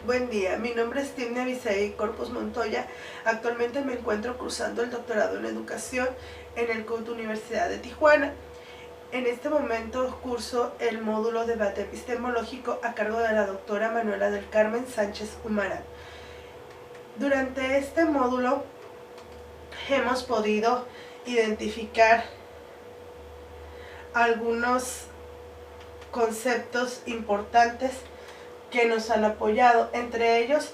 Buen día, mi nombre es Timnia Visaí Corpus Montoya. Actualmente me encuentro cursando el doctorado en educación en el CUT Universidad de Tijuana. En este momento curso el módulo de debate epistemológico a cargo de la doctora Manuela del Carmen Sánchez Humarán. Durante este módulo hemos podido identificar algunos conceptos importantes que nos han apoyado, entre ellos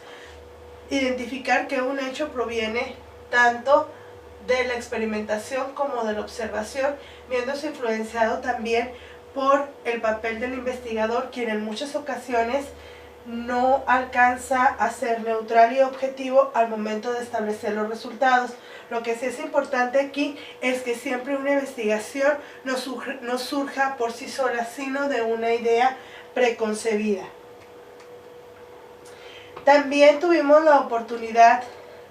identificar que un hecho proviene tanto de la experimentación como de la observación, viéndose influenciado también por el papel del investigador, quien en muchas ocasiones no alcanza a ser neutral y objetivo al momento de establecer los resultados. Lo que sí es importante aquí es que siempre una investigación no surja por sí sola, sino de una idea preconcebida. También tuvimos la oportunidad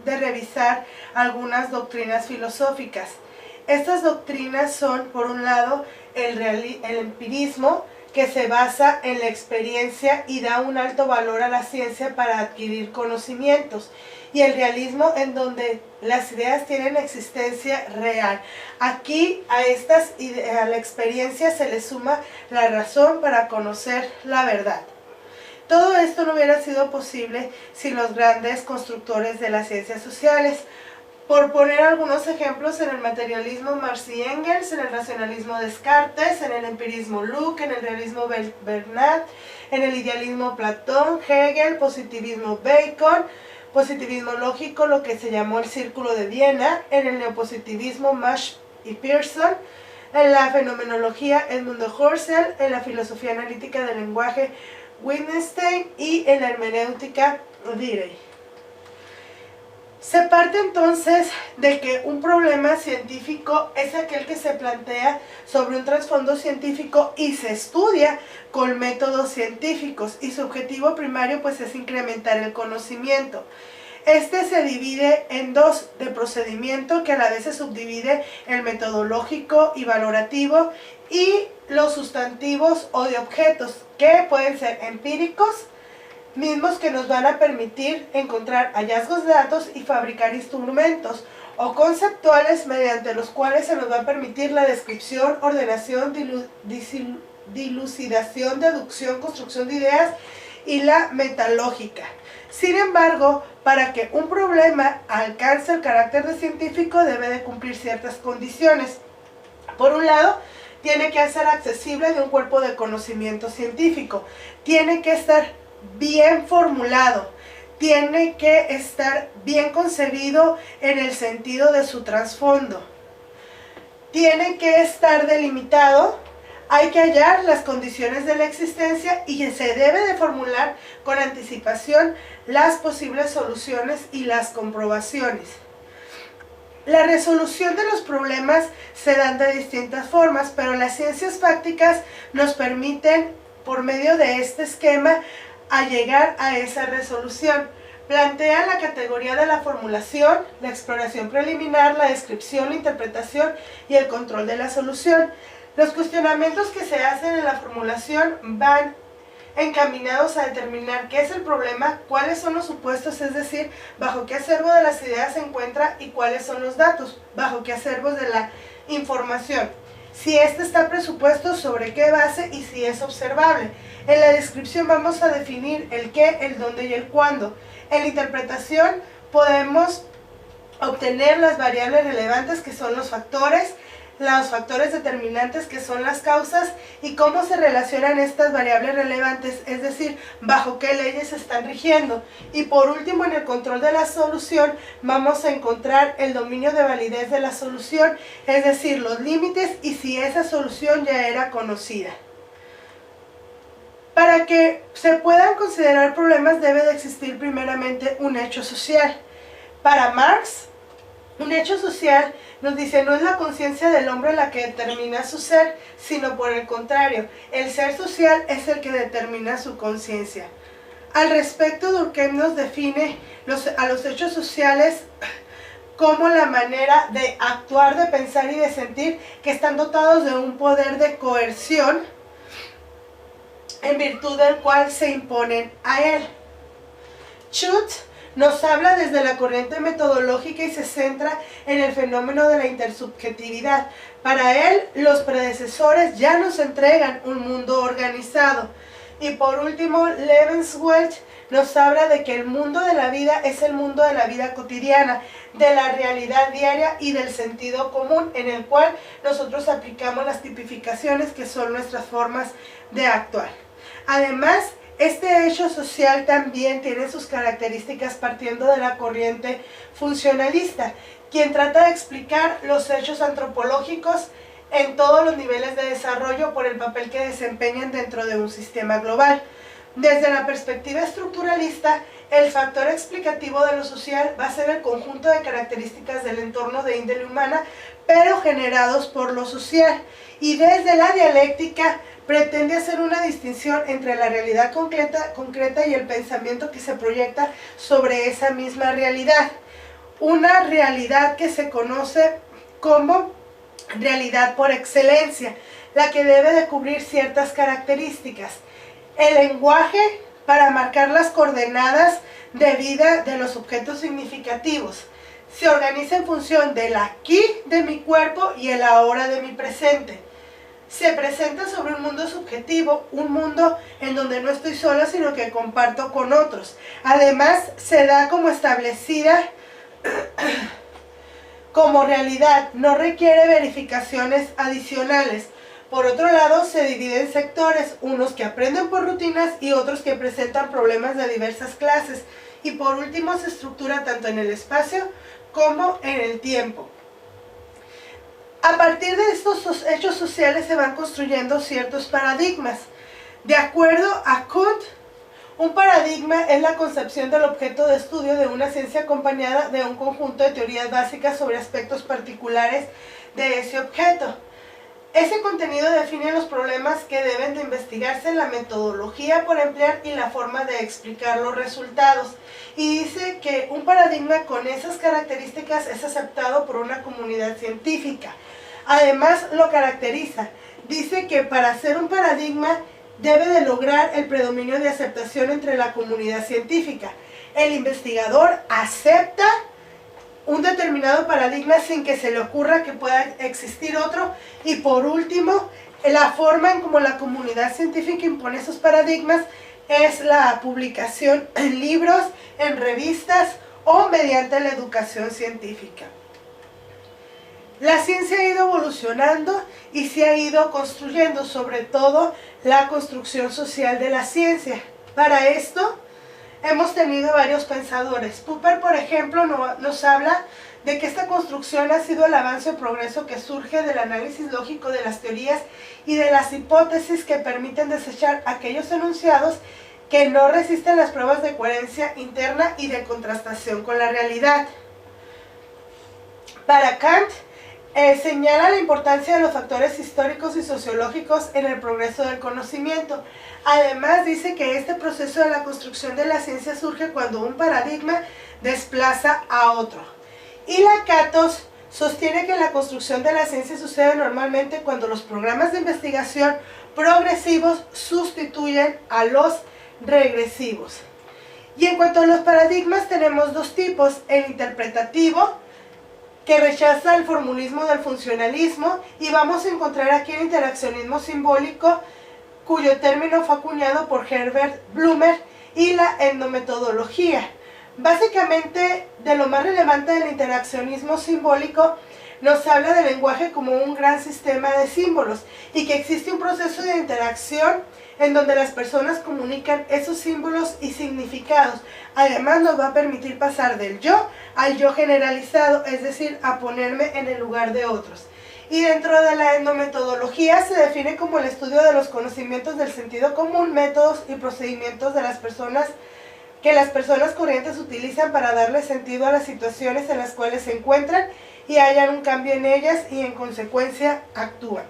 de revisar algunas doctrinas filosóficas. Estas doctrinas son, por un lado, el empirismo, que se basa en la experiencia y da un alto valor a la ciencia para adquirir conocimientos, y el realismo, en donde las ideas tienen existencia real. Aquí a la experiencia se le suma la razón para conocer la verdad. Todo esto no hubiera sido posible sin los grandes constructores de las ciencias sociales. Por poner algunos ejemplos, en el materialismo Marx y Engels, en el racionalismo Descartes, en el empirismo Locke, en el realismo Bernard, en el idealismo Platón, Hegel, positivismo Bacon, positivismo lógico, lo que se llamó el Círculo de Viena, en el neopositivismo Marsh y Pearson, en la fenomenología Edmund Husserl, en la filosofía analítica del lenguaje Wittgenstein y en la hermenéutica Dewey. Se parte entonces de que un problema científico es aquel que se plantea sobre un trasfondo científico y se estudia con métodos científicos, y su objetivo primario pues es incrementar el conocimiento. Este se divide en dos: de procedimiento, que a la vez se subdivide en metodológico y valorativo, y los sustantivos o de objetos, que pueden ser empíricos, mismos que nos van a permitir encontrar hallazgos de datos y fabricar instrumentos, o conceptuales, mediante los cuales se nos va a permitir la descripción, ordenación, dilucidación, deducción, construcción de ideas y la metalógica. Sin embargo, para que un problema alcance el carácter de científico debe de cumplir ciertas condiciones. Por un lado, tiene que ser accesible de un cuerpo de conocimiento científico, tiene que estar bien formulado, tiene que estar bien concebido en el sentido de su trasfondo, tiene que estar delimitado, hay que hallar las condiciones de la existencia y se debe de formular con anticipación las posibles soluciones y las comprobaciones. La resolución de los problemas se dan de distintas formas, pero las ciencias fácticas nos permiten, por medio de este esquema, a llegar a esa resolución. Plantean la categoría de la formulación, la exploración preliminar, la descripción, la interpretación y el control de la solución. Los cuestionamientos que se hacen en la formulación van encaminados a determinar qué es el problema, cuáles son los supuestos, es decir, bajo qué acervo de las ideas se encuentra, y cuáles son los datos, bajo qué acervos de la información, si este está presupuesto, sobre qué base y si es observable. En la descripción vamos a definir el qué, el dónde y el cuándo. En la interpretación podemos obtener las variables relevantes, que son los factores determinantes, que son las causas, y cómo se relacionan estas variables relevantes, es decir, bajo qué leyes se están rigiendo. Y por último, en el control de la solución vamos a encontrar el dominio de validez de la solución, es decir, los límites y si esa solución ya era conocida. Para que se puedan considerar problemas debe de existir primeramente un hecho social. Para Marx, un hecho social, nos dice, no es la conciencia del hombre la que determina su ser, sino por el contrario, el ser social es el que determina su conciencia. Al respecto, Durkheim nos define a los hechos sociales como la manera de actuar, de pensar y de sentir, que están dotados de un poder de coerción, en virtud del cual se imponen a él. Schutz nos habla desde la corriente metodológica y se centra en el fenómeno de la intersubjetividad. Para él, los predecesores ya nos entregan un mundo organizado. Y por último, Lebenswelt nos habla de que el mundo de la vida es el mundo de la vida cotidiana, de la realidad diaria y del sentido común, en el cual nosotros aplicamos las tipificaciones que son nuestras formas de actuar. Además, este hecho social también tiene sus características partiendo de la corriente funcionalista, quien trata de explicar los hechos antropológicos en todos los niveles de desarrollo por el papel que desempeñan dentro de un sistema global. Desde la perspectiva estructuralista, el factor explicativo de lo social va a ser el conjunto de características del entorno de índole humana, pero generados por lo social. Y desde la dialéctica, pretende hacer una distinción entre la realidad concreta y el pensamiento que se proyecta sobre esa misma realidad. Una realidad que se conoce como realidad por excelencia, la que debe de cubrir ciertas características. El lenguaje para marcar las coordenadas de vida de los objetos significativos. Se organiza en función del aquí de mi cuerpo y el ahora de mi presente. Se presenta sobre un mundo subjetivo, un mundo en donde no estoy sola, sino que comparto con otros. Además, se da como establecida como realidad, no requiere verificaciones adicionales. Por otro lado, se divide en sectores, unos que aprenden por rutinas y otros que presentan problemas de diversas clases. Y por último, se estructura tanto en el espacio como en el tiempo. A partir de estos hechos sociales se van construyendo ciertos paradigmas. De acuerdo a Kuhn, un paradigma es la concepción del objeto de estudio de una ciencia acompañada de un conjunto de teorías básicas sobre aspectos particulares de ese objeto. Ese contenido define los problemas que deben de investigarse, la metodología por emplear y la forma de explicar los resultados. Y dice que un paradigma con esas características es aceptado por una comunidad científica. Además, lo caracteriza. Dice que para ser un paradigma debe de lograr el predominio de aceptación entre la comunidad científica. El investigador acepta un determinado paradigma sin que se le ocurra que pueda existir otro. Y por último, la forma en cómo la comunidad científica impone esos paradigmas es la publicación en libros, en revistas o mediante la educación científica. La ciencia ha ido evolucionando y se ha ido construyendo, sobre todo la construcción social de la ciencia. Para esto hemos tenido varios pensadores. Popper, por ejemplo, nos habla de que esta construcción ha sido el avance o progreso que surge del análisis lógico de las teorías y de las hipótesis que permiten desechar aquellos enunciados que no resisten las pruebas de coherencia interna y de contrastación con la realidad. Para Kant, señala la importancia de los factores históricos y sociológicos en el progreso del conocimiento. Además, dice que este proceso de la construcción de la ciencia surge cuando un paradigma desplaza a otro. Y Lakatos sostiene que la construcción de la ciencia sucede normalmente cuando los programas de investigación progresivos sustituyen a los regresivos. Y en cuanto a los paradigmas, tenemos dos tipos: el interpretativo, que rechaza el formulismo del funcionalismo, y vamos a encontrar aquí el interaccionismo simbólico, cuyo término fue acuñado por Herbert Blumer, y la etnometodología. Básicamente, de lo más relevante del interaccionismo simbólico, nos habla del lenguaje como un gran sistema de símbolos y que existe un proceso de interacción en donde las personas comunican esos símbolos y significados. Además, nos va a permitir pasar del yo al yo generalizado, es decir, a ponerme en el lugar de otros. Y dentro de la etnometodología se define como el estudio de los conocimientos del sentido común, métodos y procedimientos de las personas que las personas corrientes utilizan para darle sentido a las situaciones en las cuales se encuentran y hallan un cambio en ellas y en consecuencia actúan.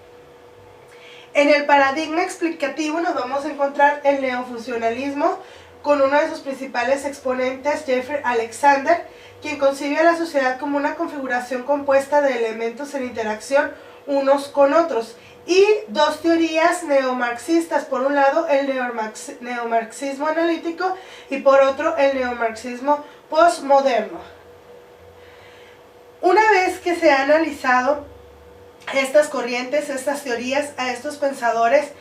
En el paradigma explicativo nos vamos a encontrar el neofuncionalismo con uno de sus principales exponentes, Jeffrey Alexander, quien concibe a la sociedad como una configuración compuesta de elementos en interacción unos con otros y dos teorías neomarxistas, por un lado el neomarxismo analítico y por otro el neomarxismo postmoderno. Una vez que se ha analizado estas corrientes, estas teorías, a estos pensadores,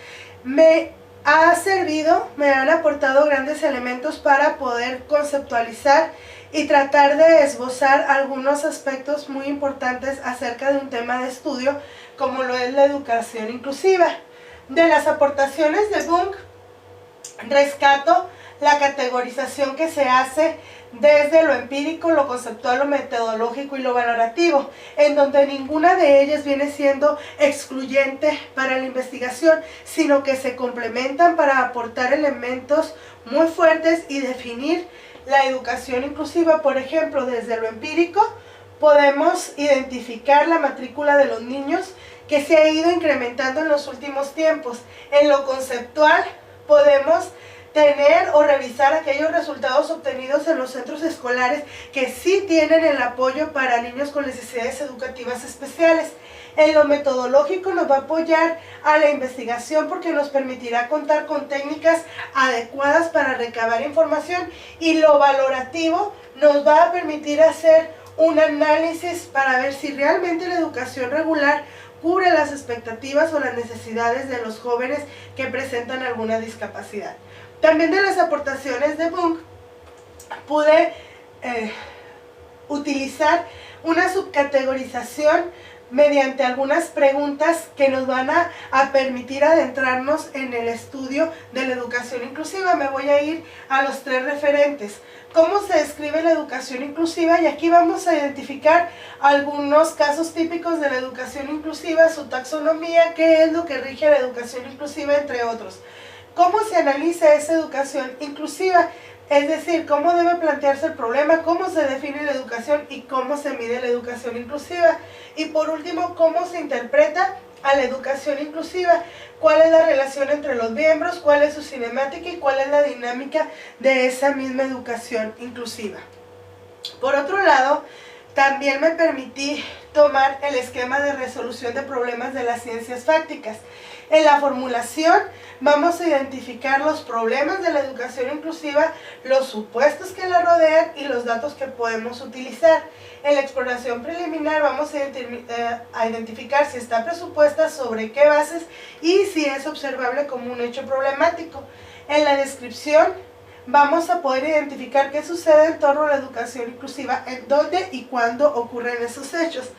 me han aportado grandes elementos para poder conceptualizar y tratar de esbozar algunos aspectos muy importantes acerca de un tema de estudio como lo es la educación inclusiva. De las aportaciones de Bunk, rescato la categorización que se hace desde lo empírico, lo conceptual, lo metodológico y lo valorativo, en donde ninguna de ellas viene siendo excluyente para la investigación, sino que se complementan para aportar elementos muy fuertes y definir la educación inclusiva. Por ejemplo, desde lo empírico podemos identificar la matrícula de los niños que se ha ido incrementando en los últimos tiempos. En lo conceptual podemos tener o revisar aquellos resultados obtenidos en los centros escolares que sí tienen el apoyo para niños con necesidades educativas especiales. En lo metodológico nos va a apoyar a la investigación porque nos permitirá contar con técnicas adecuadas para recabar información, y lo valorativo nos va a permitir hacer un análisis para ver si realmente la educación regular cubre las expectativas o las necesidades de los jóvenes que presentan alguna discapacidad. También de las aportaciones de Bunk pude utilizar una subcategorización mediante algunas preguntas que nos van a permitir adentrarnos en el estudio de la educación inclusiva. Me voy a ir a los tres referentes. ¿Cómo se describe la educación inclusiva? Y aquí vamos a identificar algunos casos típicos de la educación inclusiva, su taxonomía, qué es lo que rige la educación inclusiva, entre otros. ¿Cómo se analiza esa educación inclusiva? Es decir, cómo debe plantearse el problema, cómo se define la educación y cómo se mide la educación inclusiva. Y por último, cómo se interpreta a la educación inclusiva, cuál es la relación entre los miembros, cuál es su cinemática y cuál es la dinámica de esa misma educación inclusiva. Por otro lado, también me permití tomar el esquema de resolución de problemas de las ciencias fácticas. En la formulación vamos a identificar los problemas de la educación inclusiva, los supuestos que la rodean y los datos que podemos utilizar. En la exploración preliminar vamos a identificar si está presupuesta, sobre qué bases y si es observable como un hecho problemático. En la descripción vamos a poder identificar qué sucede en torno a la educación inclusiva, en dónde y cuándo ocurren esos hechos.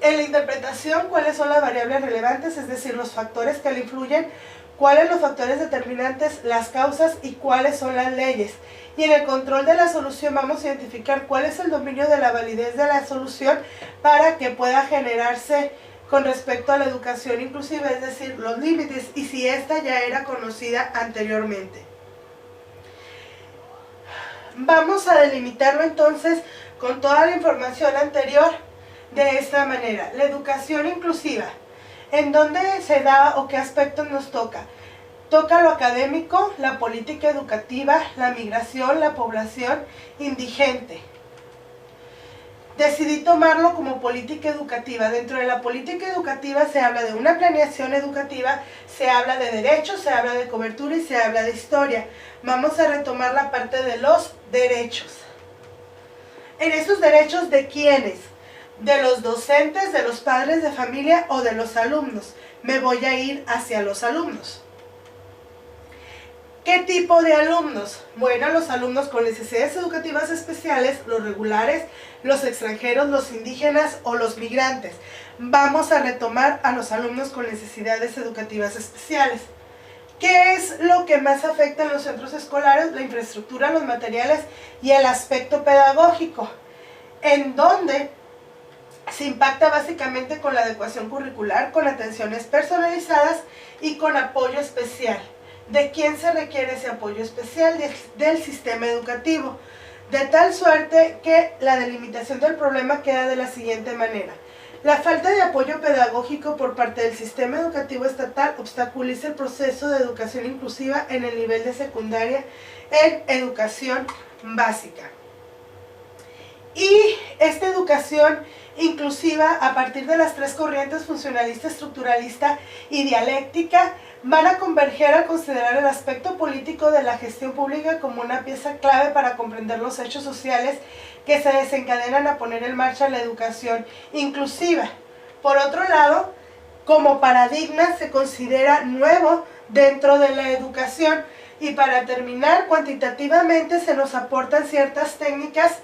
En la interpretación, cuáles son las variables relevantes, es decir, los factores que le influyen, cuáles los factores determinantes, las causas y cuáles son las leyes. Y en el control de la solución vamos a identificar cuál es el dominio de la validez de la solución para que pueda generarse con respecto a la educación inclusiva, es decir, los límites y si ésta ya era conocida anteriormente. Vamos a delimitarlo entonces con toda la información anterior de esta manera. La educación inclusiva, ¿en dónde se da o qué aspectos nos toca? Toca lo académico, la política educativa, la migración, la población indigente. Decidí tomarlo como política educativa. Dentro de la política educativa se habla de una planeación educativa, se habla de derechos, se habla de cobertura y se habla de historia. Vamos a retomar la parte de los derechos. En esos derechos, ¿de quiénes? De los docentes, de los padres de familia o de los alumnos. Me voy a ir hacia los alumnos. ¿Qué tipo de alumnos? Bueno, los alumnos con necesidades educativas especiales, los regulares, los extranjeros, los indígenas o los migrantes. Vamos a retomar a los alumnos con necesidades educativas especiales. ¿Qué es lo que más afecta en los centros escolares? La infraestructura, los materiales y el aspecto pedagógico, en donde se impacta básicamente con la adecuación curricular, con atenciones personalizadas y con apoyo especial. ¿De quién se requiere ese apoyo especial? Del sistema educativo, de tal suerte que la delimitación del problema queda de la siguiente manera. La falta de apoyo pedagógico por parte del sistema educativo estatal obstaculiza el proceso de educación inclusiva en el nivel de secundaria en educación básica. Y esta educación inclusiva, a partir de las tres corrientes funcionalista, estructuralista y dialéctica, van a converger a considerar el aspecto político de la gestión pública como una pieza clave para comprender los hechos sociales que se desencadenan a poner en marcha la educación inclusiva. Por otro lado, como paradigma se considera nuevo dentro de la educación. Y para terminar, cuantitativamente se nos aportan ciertas técnicas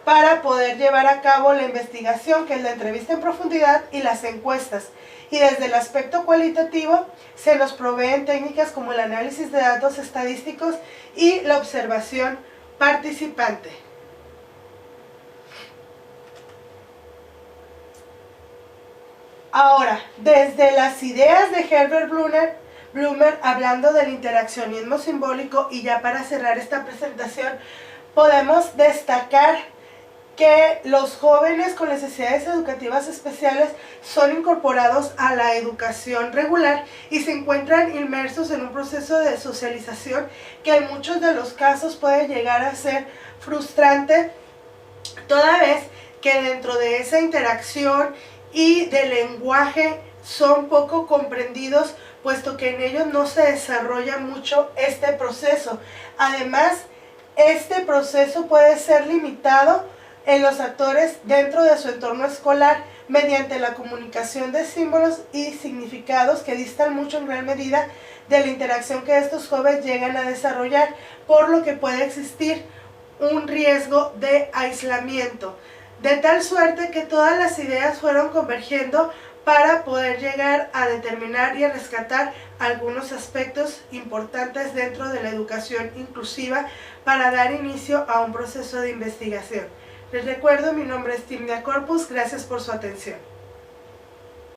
para poder llevar a cabo la investigación, que es la entrevista en profundidad y las encuestas. Y desde el aspecto cualitativo se nos proveen técnicas como el análisis de datos estadísticos y la observación participante. Ahora, desde las ideas de Herbert Blumer, hablando del interaccionismo simbólico, y ya para cerrar esta presentación, podemos destacar que los jóvenes con necesidades educativas especiales son incorporados a la educación regular y se encuentran inmersos en un proceso de socialización que en muchos de los casos puede llegar a ser frustrante, toda vez que dentro de esa interacción y del lenguaje son poco comprendidos, puesto que en ellos no se desarrolla mucho este proceso. Además, este proceso puede ser limitado en los actores dentro de su entorno escolar mediante la comunicación de símbolos y significados que distan mucho en gran medida de la interacción que estos jóvenes llegan a desarrollar, por lo que puede existir un riesgo de aislamiento, de tal suerte que todas las ideas fueron convergiendo para poder llegar a determinar y a rescatar algunos aspectos importantes dentro de la educación inclusiva para dar inicio a un proceso de investigación. Les recuerdo, mi nombre es Timnia Corpus, gracias por su atención.